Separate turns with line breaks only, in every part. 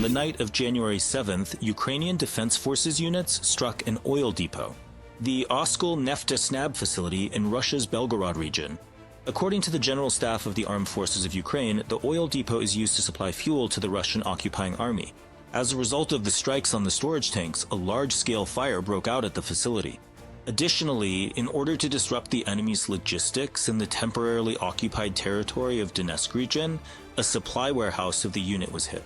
On the night of January 7th, Ukrainian Defense Forces units struck an oil depot, the Oskol Neftasnab facility in Russia's Belgorod region. According to the General Staff of the Armed Forces of Ukraine, the oil depot is used to supply fuel to the Russian occupying army. As a result of the strikes on the storage tanks, a large-scale fire broke out at the facility. Additionally, in order to disrupt the enemy's logistics in the temporarily occupied territory of Donetsk region, a supply warehouse of the unit was hit.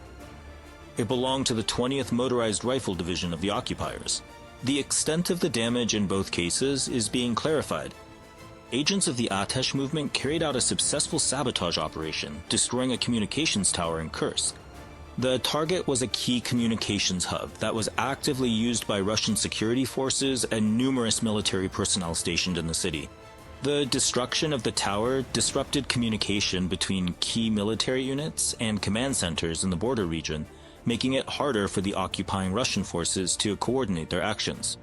It belonged to the 20th Motorized Rifle Division of the occupiers. The extent of the damage in both cases is being clarified. Agents of the Atesh movement carried out a successful sabotage operation, destroying a communications tower in Kursk. The target was a key communications hub that was actively used by Russian security forces and numerous military personnel stationed in the city. The destruction of the tower disrupted communication between key military units and command centers in the border region, making it harder for the occupying Russian forces to coordinate their actions.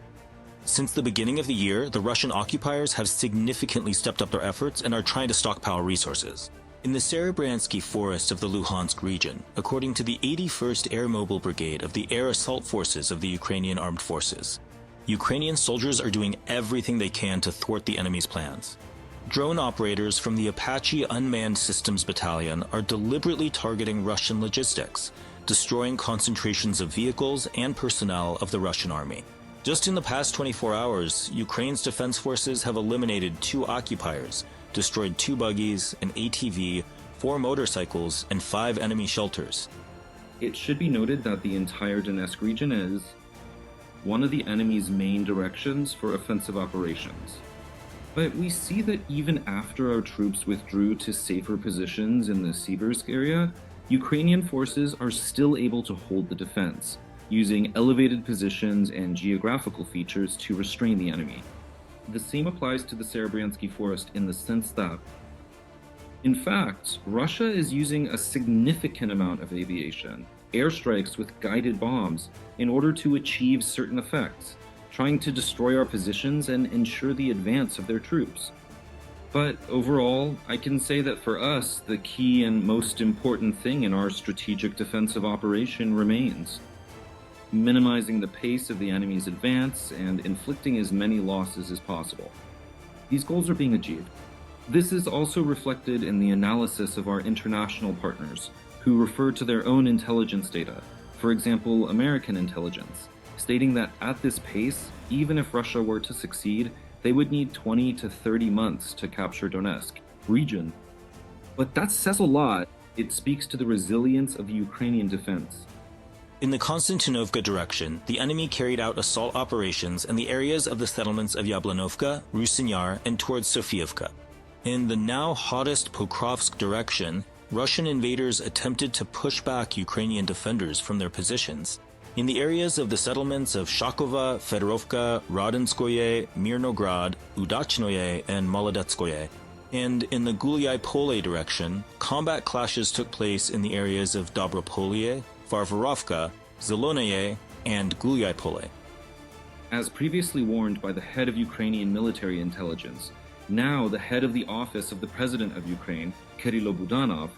Since the beginning of the year, the Russian occupiers have significantly stepped up their efforts and are trying to stockpile resources. In the Serebryansky forest of the Luhansk region, according to the 81st Air Mobile Brigade of the Air Assault Forces of the Ukrainian Armed Forces, Ukrainian soldiers are doing everything they can to thwart the enemy's plans. Drone operators from the Apache Unmanned Systems Battalion are deliberately targeting Russian logistics, destroying concentrations of vehicles and personnel of the Russian army. Just in the past 24 hours, Ukraine's defense forces have eliminated 2 occupiers, destroyed 2 buggies, an ATV, 4 motorcycles, and 5 enemy shelters.
It should be noted that the entire Donetsk region is one of the enemy's main directions for offensive operations. But we see that even after our troops withdrew to safer positions in the Siversk area, Ukrainian forces are still able to hold the defense, using elevated positions and geographical features to restrain the enemy. The same applies to the Serebryansky forest in the sense that, in fact, Russia is using a significant amount of aviation, airstrikes with guided bombs, in order to achieve certain effects, trying to destroy our positions and ensure the advance of their troops. But overall, I can say that for us, the key and most important thing in our strategic defensive operation remains minimizing the pace of the enemy's advance and inflicting as many losses as possible. These goals are being achieved. This is also reflected in the analysis of our international partners, who refer to their own intelligence data, for example, American intelligence, stating that at this pace, even if Russia were to succeed, they would need 20 to 30 months to capture Donetsk region. But that says a lot. It speaks to the resilience of the Ukrainian defense.
In the Konstantinovka direction, the enemy carried out assault operations in the areas of the settlements of Yablanovka, Rusinyar, and towards Sofievka. In the now hottest Pokrovsk direction, Russian invaders attempted to push back Ukrainian defenders from their positions. In the areas of the settlements of Shakova, Fedorovka, Radinskoye, Mirnograd, Udachnoye, and Molodetskoye. And in the Gulyai-Pole direction, combat clashes took place in the areas of Dobropolye, Varvarovka, Zelonaye, and Gulyai-Pole.
As previously warned by the head of Ukrainian military intelligence, now the head of the office of the President of Ukraine, Kirilo Budanov,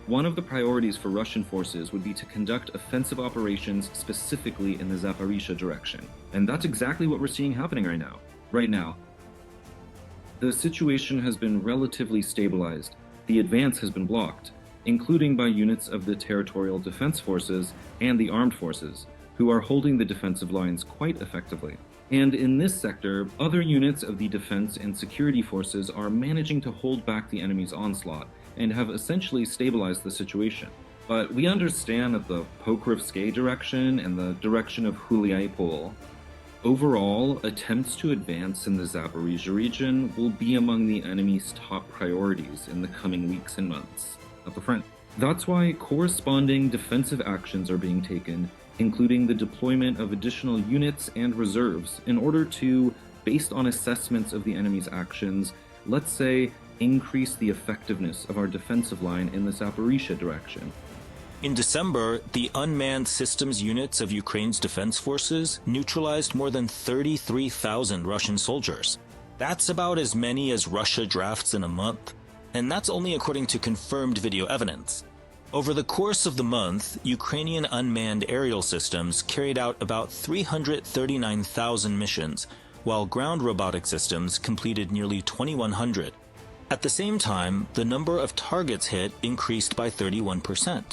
one of the priorities for Russian forces would be to conduct offensive operations specifically in the Zaporizhzhia direction. And that's exactly what we're seeing happening right now. The situation has been relatively stabilized. The advance has been blocked, including by units of the Territorial Defense Forces and the Armed Forces, who are holding the defensive lines quite effectively. And in this sector, other units of the defense and security forces are managing to hold back the enemy's onslaught and have essentially stabilized the situation. But we understand that the Pokrovsk direction and the direction of Gulyai-Pole, overall, attempts to advance in the Zaporizhzhia region will be among the enemy's top priorities in the coming weeks and months at the front. That's why corresponding defensive actions are being taken, including the deployment of additional units and reserves in order to, based on assessments of the enemy's actions, let's say, increase the effectiveness of our defensive line in the Zaporizhzhia direction.
In December, the unmanned systems units of Ukraine's defense forces neutralized more than 33,000 Russian soldiers. That's about as many as Russia drafts in a month, and that's only according to confirmed video evidence. Over the course of the month, Ukrainian unmanned aerial systems carried out about 339,000 missions, while ground robotic systems completed nearly 2,100. At the same time, the number of targets hit increased by 31%.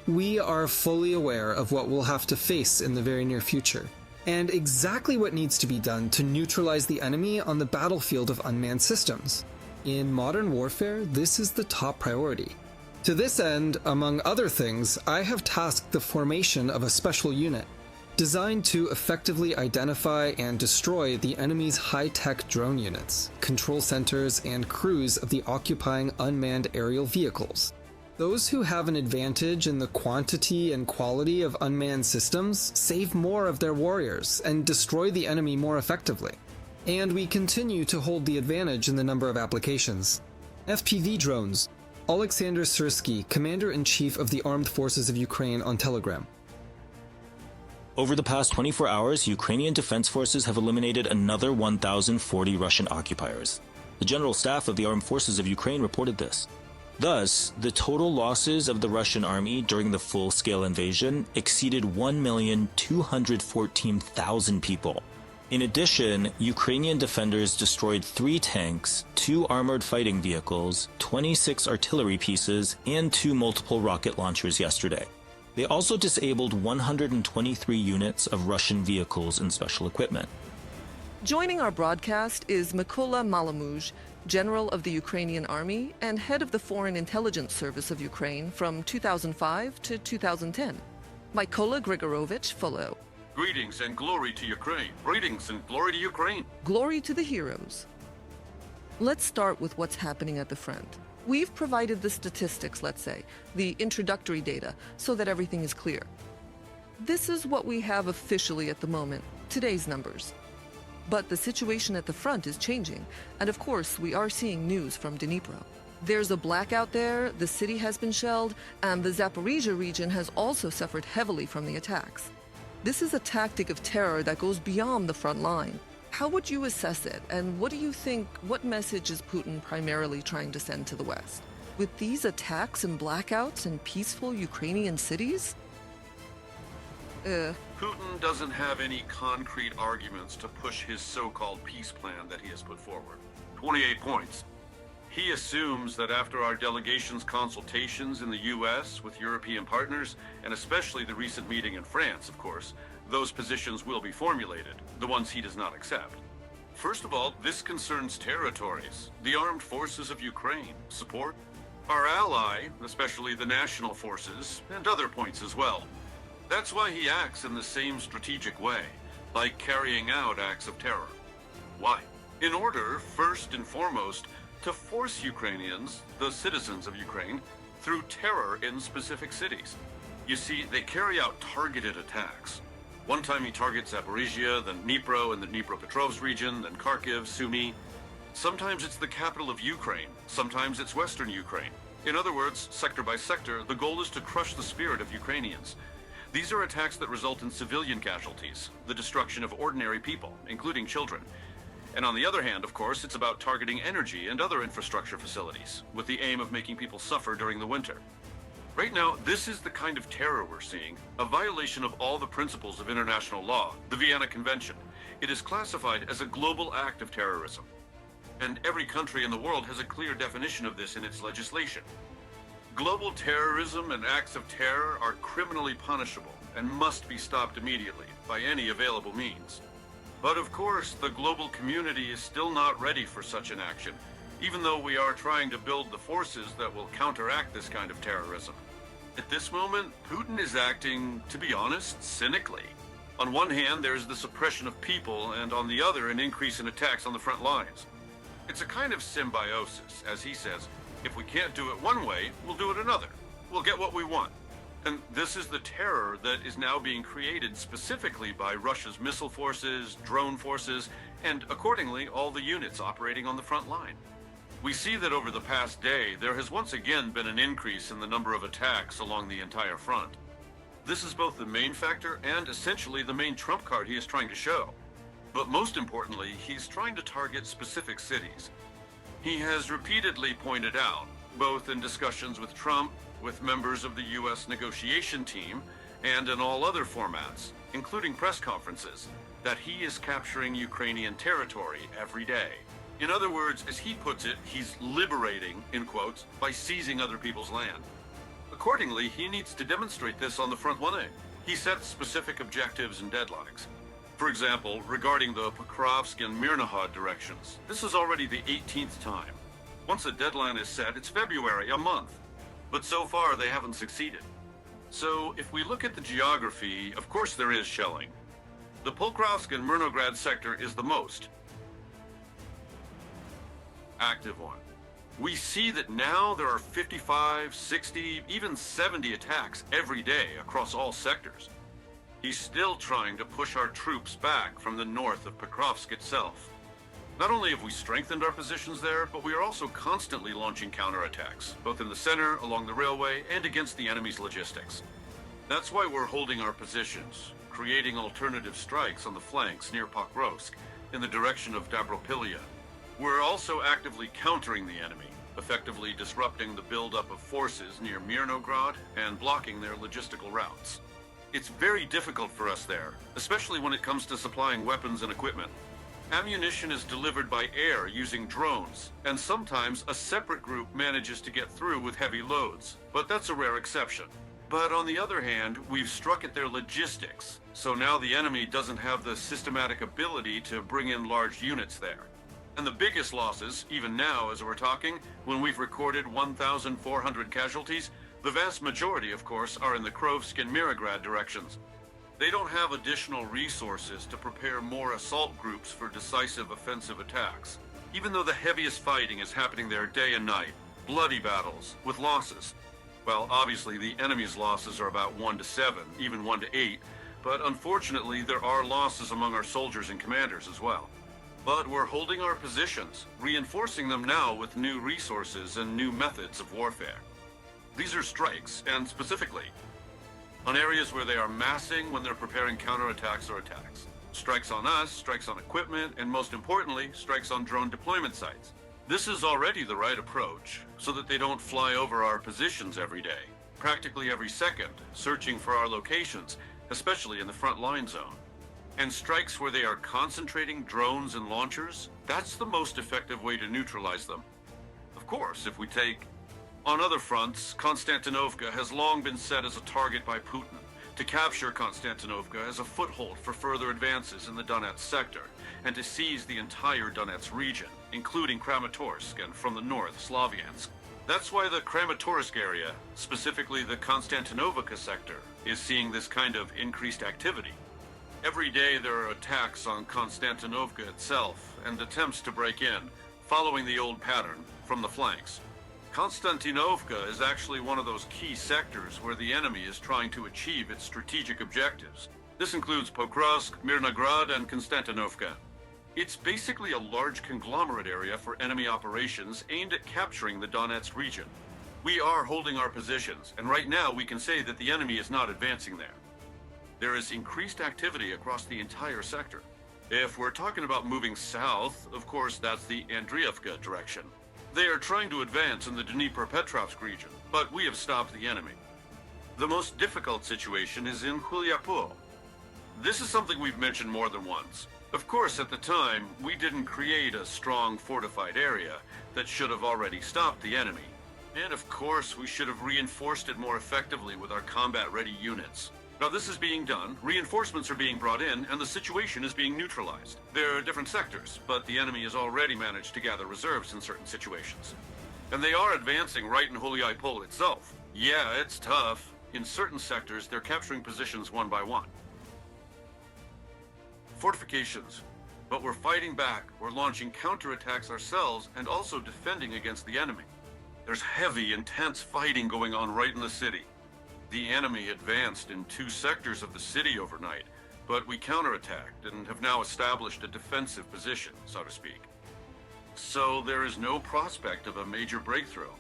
We are fully aware of what we'll have to face in the very near future, and exactly what needs to be done to neutralize the enemy on the battlefield of unmanned systems. In modern warfare, this is the top priority. To this end, among other things, I have tasked the formation of a special unit designed to effectively identify and destroy the enemy's high-tech drone units, control centers, and crews of the occupying unmanned aerial vehicles. Those who have an advantage in the quantity and quality of unmanned systems save more of their warriors and destroy the enemy more effectively. And we continue to hold the advantage in the number of applications. FPV drones. Alexander Syrsky, Commander-in-Chief of the Armed Forces of Ukraine, on Telegram.
Over the past 24 hours, Ukrainian defense forces have eliminated another 1,040 Russian occupiers. The General Staff of the Armed Forces of Ukraine reported this. Thus, the total losses of the Russian army during the full-scale invasion exceeded 1,214,000 people. In addition, Ukrainian defenders destroyed 3 tanks, 2 armored fighting vehicles, 26 artillery pieces, and 2 multiple rocket launchers yesterday. They also disabled 123 units of Russian vehicles and special equipment.
Joining our broadcast is Malomuzh, General of the Ukrainian Army and head of the Foreign Intelligence Service of Ukraine from 2005 to 2010. Mykola Grigorovich, follow.
Greetings and glory to Ukraine. Greetings and glory to Ukraine.
Glory to the heroes. Let's start with what's happening at the front. We've provided the statistics, let's say, the introductory data, so that everything is clear. This is what we have officially at the moment, today's numbers. But the situation at the front is changing, and of course we are seeing news from Dnipro. There's a blackout there, the city has been shelled, and the Zaporizhia region has also suffered heavily from the attacks. This is a tactic of terror that goes beyond the front line. How would you assess it, and what do you think, what message is Putin primarily trying to send to the West? With these attacks and blackouts in peaceful Ukrainian cities?
Putin doesn't have any concrete arguments to push his so-called peace plan that he has put forward. 28 points. He assumes that after our delegation's consultations in the US with European partners, and especially the recent meeting in France, of course, those positions will be formulated, the ones he does not accept. First of all, this concerns territories, the armed forces of Ukraine, support, our ally, especially the national forces, and other points as well. That's why he acts in the same strategic way, like carrying out acts of terror. Why? In order, first and foremost, to force Ukrainians, the citizens of Ukraine, through terror in specific cities. You see, they carry out targeted attacks. One time he targets Zaporizhia, then Dnipro and the Dnipropetrovsk region, then Kharkiv, Sumy. Sometimes it's the capital of Ukraine, sometimes it's western Ukraine. In other words, sector by sector, the goal is to crush the spirit of Ukrainians. These are attacks that result in civilian casualties, the destruction of ordinary people, including children. And on the other hand, of course, it's about targeting energy and other infrastructure facilities, with the aim of making people suffer during the winter. Right now, this is the kind of terror we're seeing, a violation of all the principles of international law, the Vienna Convention. It is classified as a global act of terrorism. And every country in the world has a clear definition of this in its legislation. Global terrorism and acts of terror are criminally punishable and must be stopped immediately by any available means. But of course, the global community is still not ready for such an action, even though we are trying to build the forces that will counteract this kind of terrorism. At this moment, Putin is acting, to be honest, cynically. On one hand, there's the suppression of people, and on the other, an increase in attacks on the front lines. It's a kind of symbiosis, as he says. If we can't do it one way, we'll do it another. We'll get what we want. And this is the terror that is now being created specifically by Russia's missile forces, drone forces, and accordingly, all the units operating on the front line. We see that over the past day, there has once again been an increase in the number of attacks along the entire front. This is both the main factor and essentially the main trump card he is trying to show. But most importantly, he's trying to target specific cities. He has repeatedly pointed out both in discussions with Trump, with members of the U.S. negotiation team, and in all other formats, including press conferences, that he is capturing Ukrainian territory every day. In other words, as he puts it, he's liberating, in quotes, by seizing other people's land. Accordingly, he needs to demonstrate this on the front line. He sets specific objectives and deadlines. For example, regarding the Pokrovsk and Mirnahod directions, this is already the 18th time. Once a deadline is set, it's February, a month. But so far, they haven't succeeded. So, if we look at the geography, of course there is shelling. The Pokrovsk and Mirnograd sector is the most active one. We see that now there are 55, 60, even 70 attacks every day across all sectors. He's still trying to push our troops back from the north of Pokrovsk itself. Not only have we strengthened our positions there, but we are also constantly launching counterattacks, both in the center, along the railway, and against the enemy's logistics. That's why we're holding our positions, creating alternative strikes on the flanks near Pokrovsk, in the direction of Dobropilia. We're also actively countering the enemy, effectively disrupting the buildup of forces near Mirnograd and blocking their logistical routes. It's very difficult for us there, especially when it comes to supplying weapons and equipment. Ammunition is delivered by air using drones, and sometimes a separate group manages to get through with heavy loads, but that's a rare exception. But on the other hand, we've struck at their logistics, so now the enemy doesn't have the systematic ability to bring in large units there. And the biggest losses, even now as we're talking, when we've recorded 1,400 casualties, the vast majority, of course, are in the Krovsk and Mirograd directions. They don't have additional resources to prepare more assault groups for decisive offensive attacks, even though the heaviest fighting is happening there day and night, bloody battles, with losses. Well, obviously the enemy's losses are about 1 to 7, even 1 to 8, but unfortunately there are losses among our soldiers and commanders as well. But we're holding our positions, reinforcing them now with new resources and new methods of warfare. These are strikes, and specifically, on areas where they are massing when they're preparing counterattacks or attacks. Strikes on us, strikes on equipment, and most importantly, strikes on drone deployment sites. This is already the right approach, so that they don't fly over our positions every day, practically every second, searching for our locations, especially in the front line zone. And strikes where they are concentrating drones and launchers, that's the most effective way to neutralize them. Of course, if we take on other fronts, Konstantinovka has long been set as a target by Putin to capture Konstantinovka as a foothold for further advances in the Donetsk sector and to seize the entire Donetsk region, including Kramatorsk and from the north, Slavyansk. That's why the Kramatorsk area, specifically the Konstantinovka sector, is seeing this kind of increased activity. Every day there are attacks on Konstantinovka itself and attempts to break in, following the old pattern, from the flanks. Konstantinovka is actually one of those key sectors where the enemy is trying to achieve its strategic objectives. This includes Pokrovsk, Mirnograd, and Konstantinovka. It's basically a large conglomerate area for enemy operations aimed at capturing the Donetsk region. We are holding our positions, and right now we can say that the enemy is not advancing there. There is increased activity across the entire sector. If we're talking about moving south, of course that's the Andriivka direction. They are trying to advance in the Dnipropetrovsk region, but we have stopped the enemy. The most difficult situation is in Huliapur. This is something we've mentioned more than once. Of course, at the time, we didn't create a strong fortified area that should have already stopped the enemy. And of course, we should have reinforced it more effectively with our combat-ready units. Now this is being done, reinforcements are being brought in, and the situation is being neutralized. There are different sectors, but the enemy has already managed to gather reserves in certain situations. And they are advancing right in Huliapol itself. Yeah, it's tough. In certain sectors, they're capturing positions one by one. Fortifications. But we're fighting back, we're launching counterattacks ourselves, and also defending against the enemy. There's heavy, intense fighting going on right in the city. The enemy advanced in 2 sectors of the city overnight, but we counterattacked and have now established a defensive position, so to speak. So there is no prospect of a major breakthrough.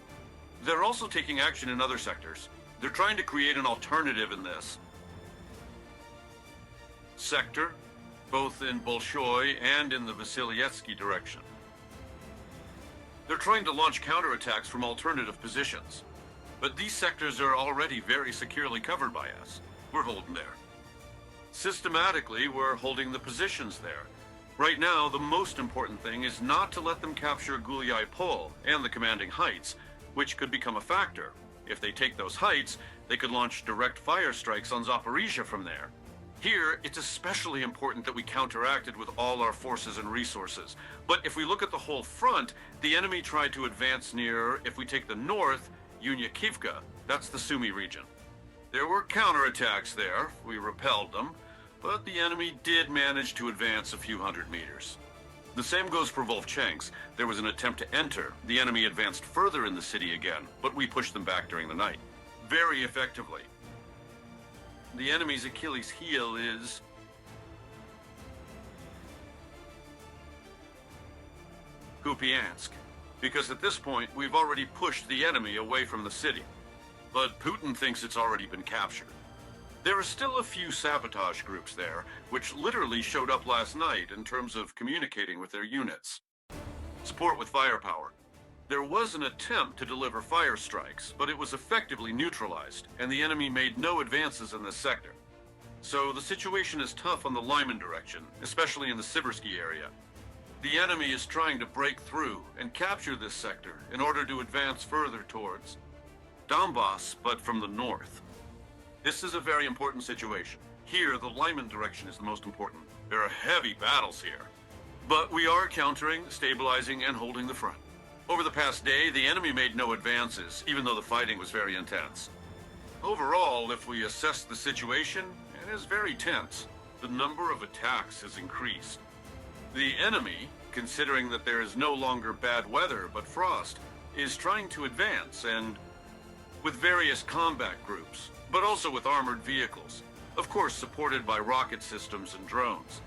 They're also taking action in other sectors. They're trying to create an alternative in this sector, both in Bolshoi and in the Vasilievsky direction. They're trying to launch counterattacks from alternative positions. But these sectors are already very securely covered by us. We're holding there. Systematically, we're holding the positions there. Right now, the most important thing is not to let them capture Guliai Pol and the commanding heights, which could become a factor. If they take those heights, they could launch direct fire strikes on Zaporizhia from there. Here, it's especially important that we counteracted with all our forces and resources. But if we look at the whole front, the enemy tried to advance near, if we take the north, Yunyakivka, that's the Sumy region. There were counterattacks there, we repelled them, but the enemy did manage to advance a few hundred meters. The same goes for Volchansk. There was an attempt to enter. The enemy advanced further in the city again, but we pushed them back during the night. Very effectively. The enemy's Achilles heel is Kupiansk, because at this point we've already pushed the enemy away from the city. But Putin thinks it's already been captured. There are still a few sabotage groups there, which literally showed up last night in terms of communicating with their units. Support with firepower. There was an attempt to deliver fire strikes, but it was effectively neutralized, and the enemy made no advances in this sector. So the situation is tough on the Lyman direction, especially in the Siversky area. The enemy is trying to break through and capture this sector in order to advance further towards Donbass, but from the north. This is a very important situation. Here, the Lyman direction is the most important. There are heavy battles here. But we are countering, stabilizing, and holding the front. Over the past day, the enemy made no advances, even though the fighting was very intense. Overall, if we assess the situation, it is very tense. The number of attacks has increased. The enemy, considering that there is no longer bad weather but frost, is trying to advance, and with various combat groups, but also with armored vehicles, of course supported by rocket systems and drones.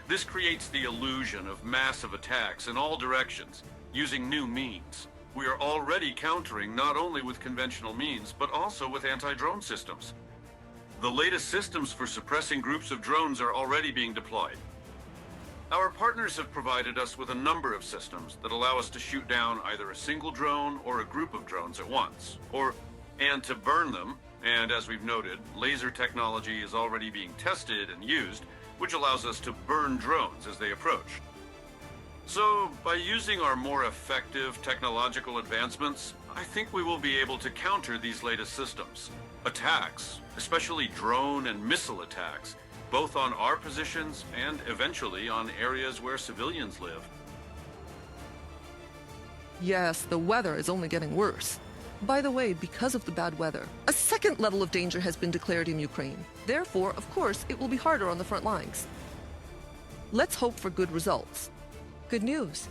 This creates the illusion of massive attacks in all directions, using new means. We are already countering not only with conventional means, but also with anti-drone systems. The latest systems for suppressing groups of drones are already being deployed. Our partners have provided us with a number of systems that allow us to shoot down either a single drone or a group of drones at once, and to burn them. And as we've noted, laser technology is already being tested and used, which allows us to burn drones as they approach. So, by using our more effective technological advancements, I think we will be able to counter these latest systems. Attacks, especially drone and missile attacks, both on our positions and eventually on areas where civilians live.
Yes, the weather is only getting worse. By the way, because of the bad weather, a second level of danger has been declared in Ukraine. Therefore, of course, it will be harder on the front lines. Let's hope for good results. Good news.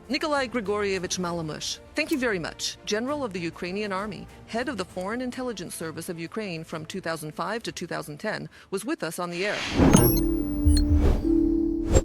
Nikolai Grigorievich Malomuzh, thank you very much. General of the Ukrainian Army, head of the Foreign Intelligence Service of Ukraine from 2005 to 2010, was with us on the air.